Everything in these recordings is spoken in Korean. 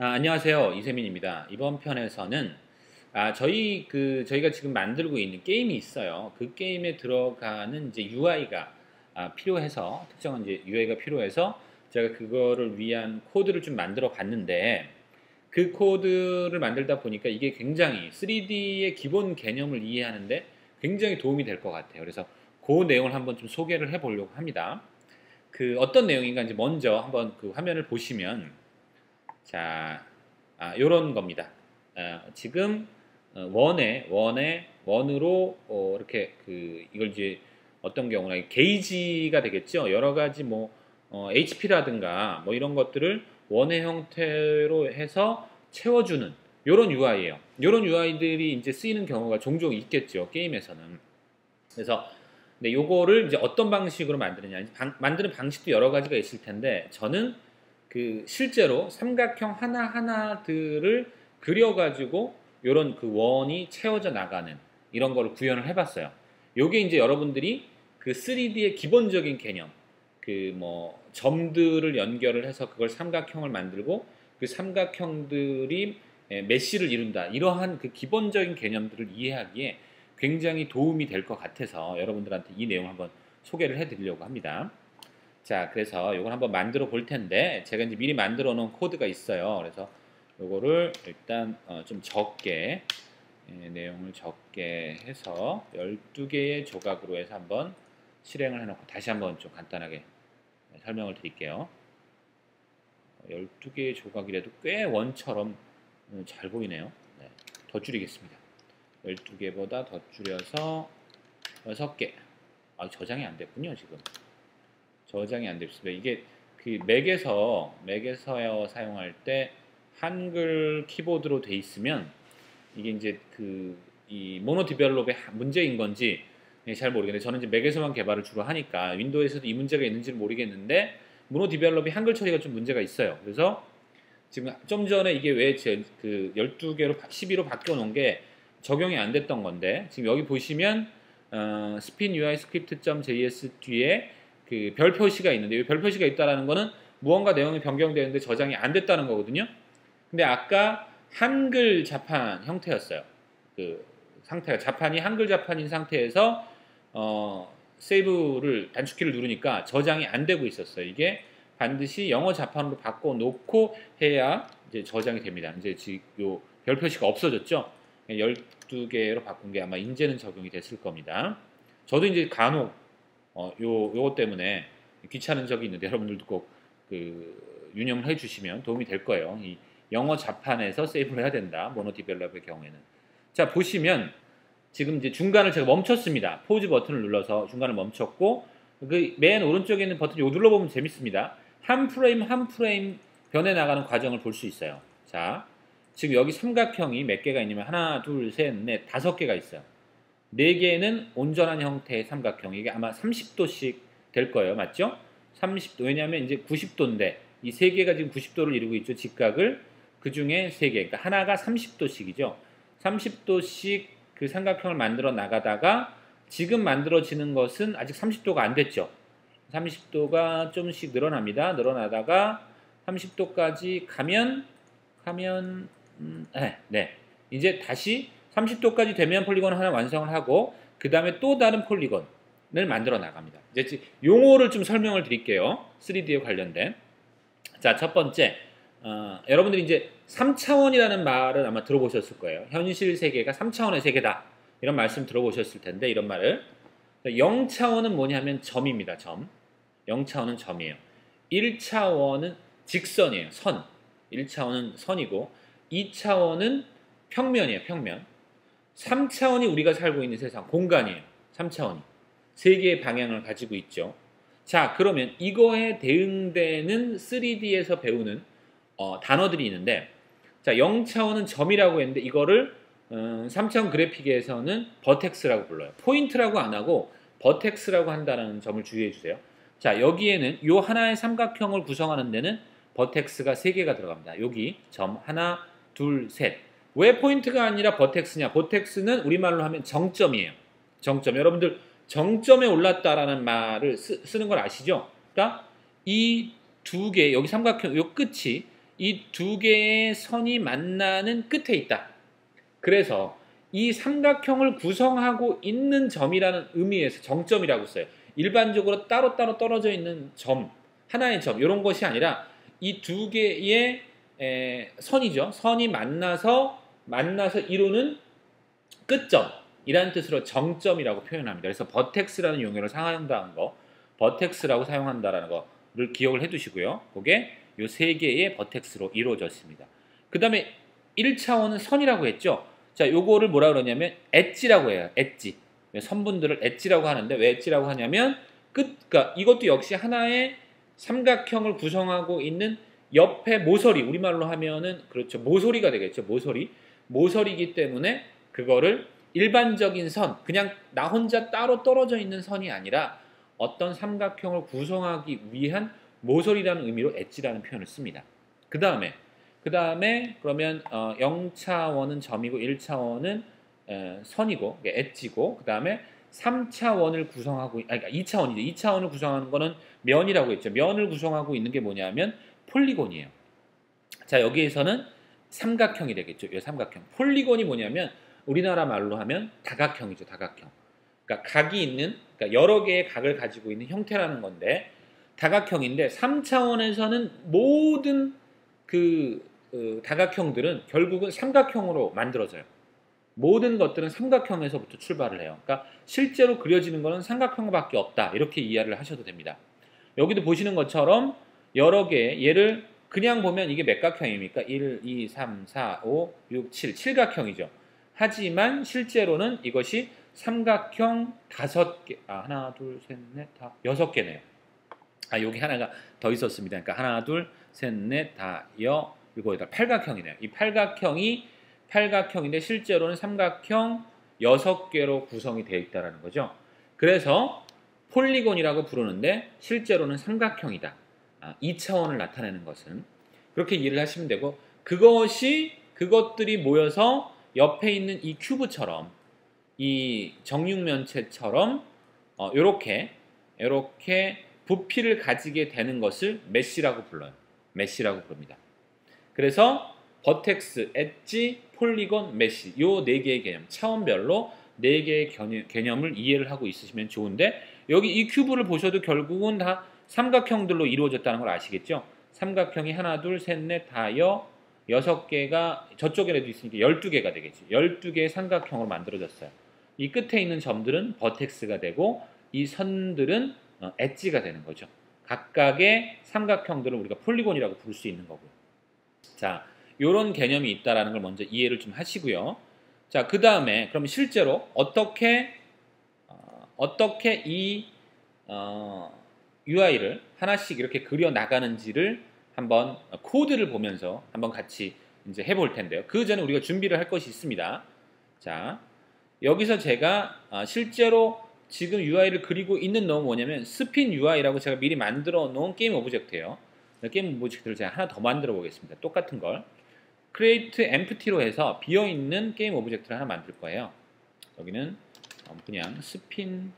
안녕하세요. 이세민입니다. 이번 편에서는 저희가 지금 만들고 있는 게임이 있어요. 그 게임에 들어가는 이제 UI가 필요해서 특정한 이제 UI가 필요해서 제가 그거를 위한 코드를 좀 만들어 봤는데 그 코드를 만들다 보니까 이게 굉장히 3D의 기본 개념을 이해하는데 굉장히 도움이 될 것 같아요. 그래서 그 내용을 한번 좀 소개를 해 보려고 합니다. 그 어떤 내용인가 이제 먼저 한번 그 화면을 보시면 자, 요런 겁니다. 지금 원으로 이렇게 이걸 이제 어떤 경우나 게이지가 되겠죠. 여러 가지 HP라든가 뭐 이런 것들을 원의 형태로 해서 채워주는 요런 UI예요. 요런 UI들이 이제 쓰이는 경우가 종종 있겠죠. 게임에서는. 그래서 근데 요거를 이제 어떤 방식으로 만드느냐. 만드는 방식도 여러 가지가 있을 텐데 저는 그 실제로 삼각형 하나하나들을 그려가지고 요런 그 원이 채워져 나가는 이런 거를 구현을 해봤어요. 요게 이제 여러분들이 그 3D의 기본적인 개념, 그 점들을 연결을 해서 그걸 삼각형을 만들고 그 삼각형들이 메쉬를 이룬다. 이러한 그 기본적인 개념들을 이해하기에 굉장히 도움이 될 것 같아서 여러분들한테 이 내용을 한번 소개를 해드리려고 합니다. 자, 그래서 이걸 한번 만들어 볼 텐데 제가 이제 미리 만들어 놓은 코드가 있어요. 그래서 이거를 일단 좀 적게 내용을 적게 해서 12개의 조각으로 해서 한번 실행을 해놓고 다시 한번 좀 간단하게 설명을 드릴게요. 12개의 조각이라도 꽤 원처럼 잘 보이네요. 네, 더 줄이겠습니다. 12개보다 더 줄여서 6개. 저장이 안 됐군요, 지금. 저장이 안 됐습니다. 이게 그 맥에서 사용할 때 한글 키보드로 돼 있으면 이게 이제 이 모노 디벨롭의 문제인 건지 잘 모르겠는데 저는 이제 맥에서만 개발을 주로 하니까 윈도우에서도 이 문제가 있는지는 모르겠는데 모노 디벨롭이 한글 처리가 좀 문제가 있어요. 그래서 지금 좀 전에 이게 왜 그 12개로 12로 바뀌어 놓은 게 적용이 안 됐던 건데 지금 여기 보시면 spin UI script.js 뒤에 그 별 표시가 있는데 이 별 표시가 있다라는 거는 무언가 내용이 변경되는데 저장이 안 됐다는 거거든요. 근데 아까 한글 자판 형태였어요. 그 상태가 자판이 한글 자판인 상태에서 세이브를 단축키를 누르니까 저장이 안 되고 있었어요. 이게 반드시 영어 자판으로 바꿔 놓고 해야 이제 저장이 됩니다. 이제 지금 요 별 표시가 없어졌죠. 12개로 바꾼 게 아마 이제는 적용이 됐을 겁니다. 저도 이제 간혹 요것 때문에 귀찮은 적이 있는데 여러분들도 꼭 유념을 해주시면 도움이 될 거예요. 이 영어 자판에서 세이브를 해야 된다. 모노 디벨롭의 경우에는. 자, 보시면 지금 이제 중간을 제가 멈췄습니다. 포즈 버튼을 눌러서 중간을 멈췄고 그 맨 오른쪽에 있는 버튼 요 눌러보면 재밌습니다. 한 프레임 한 프레임 변해 나가는 과정을 볼 수 있어요. 자, 지금 여기 삼각형이 몇 개가 있냐면 하나, 둘, 셋, 넷, 5개가 있어요. 4개는 온전한 형태의 삼각형. 이게 아마 30도씩 될 거예요. 맞죠? 30도. 왜냐하면 이제 90도인데 이 3개가 지금 90도를 이루고 있죠. 직각을. 그 중에 3개. 그러니까 하나가 30도씩이죠. 30도씩 그 삼각형을 만들어 나가다가 지금 만들어지는 것은 아직 30도가 안 됐죠. 30도가 좀씩 늘어납니다. 늘어나다가 30도까지 가면 네. 이제 다시 30도까지 되면 폴리곤을 하나 완성을 하고 그 다음에 또 다른 폴리곤을 만들어 나갑니다. 이제 용어를 좀 설명을 드릴게요. 3D에 관련된. 자, 첫 번째 여러분들이 이제 3차원이라는 말을 아마 들어보셨을 거예요. 현실 세계가 3차원의 세계다. 이런 말씀 들어보셨을 텐데 이런 말을 0차원은 뭐냐면 점입니다. 점. 0차원은 점이에요. 1차원은 직선이에요. 선. 1차원은 선이고 2차원은 평면이에요. 평면. 3차원이 우리가 살고 있는 세상, 공간이에요. 3차원이. 3개의 방향을 가지고 있죠. 자, 그러면 이거에 대응되는 3D에서 배우는 단어들이 있는데 자, 0차원은 점이라고 했는데 이거를 3차원 그래픽에서는 버텍스라고 불러요. 포인트라고 안 하고 버텍스라고 한다는 점을 주의해 주세요. 자, 여기에는 요 하나의 삼각형을 구성하는 데는 버텍스가 3개가 들어갑니다. 여기 점 하나, 둘, 셋. 왜 포인트가 아니라 버텍스냐? 버텍스는 우리말로 하면 정점이에요. 정점. 여러분들 정점에 올랐다라는 말을 쓰는 걸 아시죠? 그러니까 이 2개, 여기 삼각형, 요 끝이 이 두 개의 선이 만나는 끝에 있다. 그래서 이 삼각형을 구성하고 있는 점이라는 의미에서 정점이라고 써요. 일반적으로 따로따로 떨어져 있는 점, 하나의 점, 이런 것이 아니라 이 두 개의 선이죠. 선이 만나서 이루는 끝점이라는 뜻으로 정점이라고 표현합니다. 그래서 버텍스라는 용어를 사용한다는 거, 버텍스라고 사용한다는 거를 기억을 해두시고요. 그게 이 세 개의 버텍스로 이루어졌습니다. 그 다음에 1차원은 선이라고 했죠. 자, 요거를 뭐라 그러냐면 엣지라고 해요. 엣지. 선분들을 엣지라고 하는데 왜 엣지라고 하냐면 그러니까 이것도 역시 하나의 삼각형을 구성하고 있는 옆에 모서리, 우리말로 하면은 그렇죠. 모서리가 되겠죠. 모서리이기 때문에 그거를 일반적인 선, 그냥 나 혼자 따로 떨어져 있는 선이 아니라 어떤 삼각형을 구성하기 위한 모서리라는 의미로 엣지라는 표현을 씁니다. 그 다음에 그러면 0차원은 점이고 1차원은 선이고 엣지고 그 다음에 3차원을 구성하고 그러니까 2차원이죠. 2차원을 구성하는 거는 면이라고 했죠. 면을 구성하고 있는 게 뭐냐면 폴리곤이에요. 자, 여기에서는 삼각형이 되겠죠. 이 삼각형. 폴리곤이 뭐냐면 우리나라 말로 하면 다각형이죠. 다각형. 그러니까 각이 있는 그러니까 여러 개의 각을 가지고 있는 형태라는 건데 다각형인데 3차원에서는 모든 다각형들은 결국은 삼각형으로 만들어져요. 모든 것들은 삼각형에서부터 출발을 해요. 그러니까 실제로 그려지는 것은 삼각형밖에 없다. 이렇게 이해를 하셔도 됩니다. 여기도 보시는 것처럼 여러 개 얘를 그냥 보면 이게 몇 각형입니까? 1, 2, 3, 4, 5, 6, 7, 7각형이죠. 하지만 실제로는 이것이 삼각형 5개, 하나, 둘, 셋, 넷, 다 6개네요. 여기 하나가 더 있었습니다. 그러니까 하나, 둘, 셋, 넷, 다, 여, 일곱, 여덟, 8각형이네요. 이 8각형인데 실제로는 삼각형 6개로 구성이 되어 있다는 거죠. 그래서 폴리곤이라고 부르는데 실제로는 삼각형이다. 2차원을 나타내는 것은 그렇게 이해를 하시면 되고 그것들이 모여서 옆에 있는 이 큐브처럼 이 정육면체처럼 이렇게 부피를 가지게 되는 것을 메쉬라고 불러요. 메쉬라고 부릅니다. 그래서 버텍스, 엣지, 폴리곤, 메쉬 요 4개의 개념, 차원별로 4개의 개념을 이해를 하고 있으시면 좋은데 여기 이 큐브를 보셔도 결국은 다 삼각형들로 이루어졌다는 걸 아시겠죠? 삼각형이 하나, 둘, 셋, 넷, 다, 6개가 저쪽에도 있으니까 12개가 되겠죠. 12개의 삼각형으로 만들어졌어요. 이 끝에 있는 점들은 버텍스가 되고 이 선들은 엣지가 되는 거죠. 각각의 삼각형들을 우리가 폴리곤이라고 부를 수 있는 거고요. 자, 이런 개념이 있다는 걸 먼저 이해를 좀 하시고요. 자, 그 다음에 그럼 실제로 어떻게 이 UI를 하나씩 이렇게 그려 나가는지를 한번 코드를 보면서 한번 같이 이제 해볼 텐데요. 그 전에 우리가 준비를 할 것이 있습니다. 자, 여기서 제가 실제로 지금 UI를 그리고 있는 놈은 뭐냐면 스핀 UI라고 제가 미리 만들어 놓은 게임 오브젝트예요. 게임 오브젝트를 제가 하나 더 만들어 보겠습니다. 똑같은 걸 create empty로 해서 비어있는 게임 오브젝트를 하나 만들 거예요. 여기는 그냥 스핀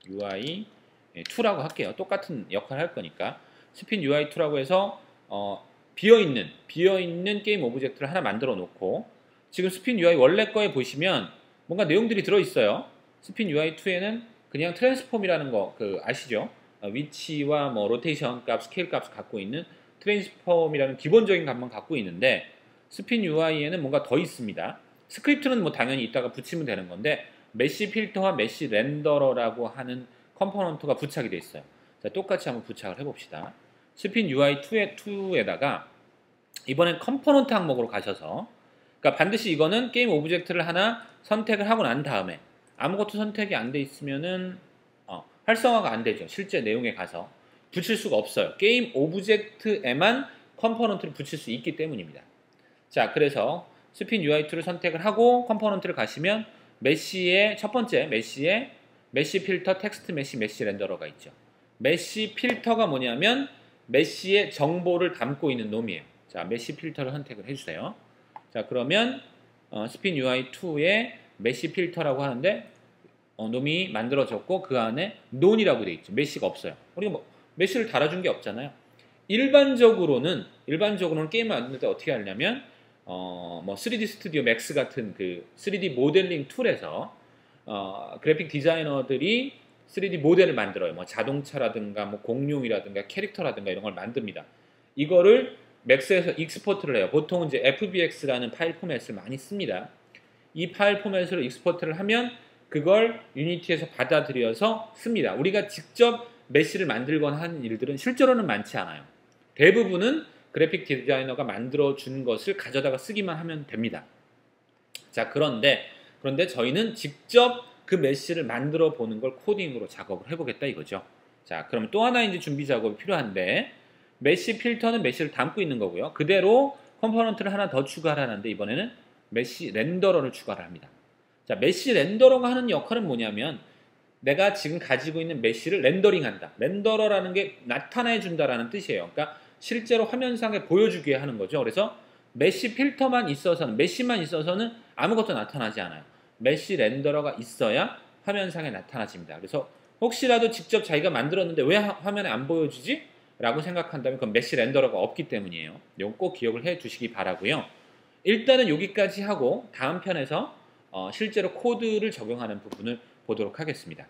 UI 2라고 할게요. 똑같은 역할을 할 거니까 스핀 UI 2라고 해서 비어있는 게임 오브젝트를 하나 만들어 놓고 지금 스핀 UI 원래 거에 보시면 뭔가 내용들이 들어있어요. 스핀 UI 2에는 그냥 트랜스폼이라는 거 아시죠? 위치와 뭐 로테이션 값, 스케일 값을 갖고 있는 트랜스폼이라는 기본적인 값만 갖고 있는데 스핀 UI에는 뭔가 더 있습니다. 스크립트는 뭐 당연히 이따가 붙이면 되는 건데 메쉬 필터와 메쉬 렌더러라고 하는 컴포넌트가 부착이 되어 있어요. 자, 똑같이 한번 부착을 해봅시다. 스핀 UI 2에다가 이번엔 컴포넌트 항목으로 가셔서 그러니까 반드시 이거는 게임 오브젝트를 하나 선택을 하고 난 다음에 아무것도 선택이 안 돼 있으면은 활성화가 안 되죠. 실제 내용에 가서 붙일 수가 없어요. 게임 오브젝트에만 컴포넌트를 붙일 수 있기 때문입니다. 자, 그래서 스핀 UI2를 선택을 하고 컴포넌트를 가시면 메쉬의 첫 번째 메쉬에 메쉬 필터, 텍스트 메쉬, 메쉬 렌더러가 있죠. 메쉬 필터가 뭐냐면 메쉬의 정보를 담고 있는 놈이에요. 자, 메쉬 필터를 선택을 해주세요. 자, 그러면 스핀 UI2의 메쉬 필터라고 하는데 놈이 만들어졌고 그 안에 논이라고 되어 있죠. 메쉬가 없어요. 우리가 뭐 메쉬를 달아준 게 없잖아요. 일반적으로는 게임을 만들 때 어떻게 하냐면 뭐 3D 스튜디오 맥스 같은 그 3D 모델링 툴에서 그래픽 디자이너들이 3D 모델을 만들어요. 뭐 자동차라든가 뭐 공룡이라든가 캐릭터라든가 이런 걸 만듭니다. 이거를 맥스에서 익스포트를 해요. 보통 이제 FBX라는 파일 포맷을 많이 씁니다. 이 파일 포맷으로 익스포트를 하면 그걸 유니티에서 받아들여서 씁니다. 우리가 직접 메시를 만들거나 하는 일들은 실제로는 많지 않아요. 대부분은 그래픽 디자이너가 만들어준 것을 가져다가 쓰기만 하면 됩니다. 자, 그런데 저희는 직접 그 메시를 만들어 보는 걸 코딩으로 작업을 해보겠다 이거죠. 자, 그럼 또 하나 이제 준비 작업이 필요한데, 메시 필터는 메시를 담고 있는 거고요. 그대로 컴포넌트를 하나 더 추가를 하는데, 이번에는 메시 렌더러를 추가를 합니다. 자, 메시 렌더러가 하는 역할은 뭐냐면, 내가 지금 가지고 있는 메시를 렌더링한다. 렌더러라는 게 나타내 준다라는 뜻이에요. 그러니까 실제로 화면상에 보여주게 하는 거죠. 그래서 메시 필터만 있어서는, 메시만 있어서는 아무것도 나타나지 않아요. 메시 렌더러가 있어야 화면상에 나타나집니다. 그래서 혹시라도 직접 자기가 만들었는데 왜 화면에 안 보여주지? 라고 생각한다면 그건 메시 렌더러가 없기 때문이에요. 이건 꼭 기억을 해 두시기 바라고요. 일단은 여기까지 하고 다음 편에서 실제로 코드를 적용하는 부분을 보도록 하겠습니다.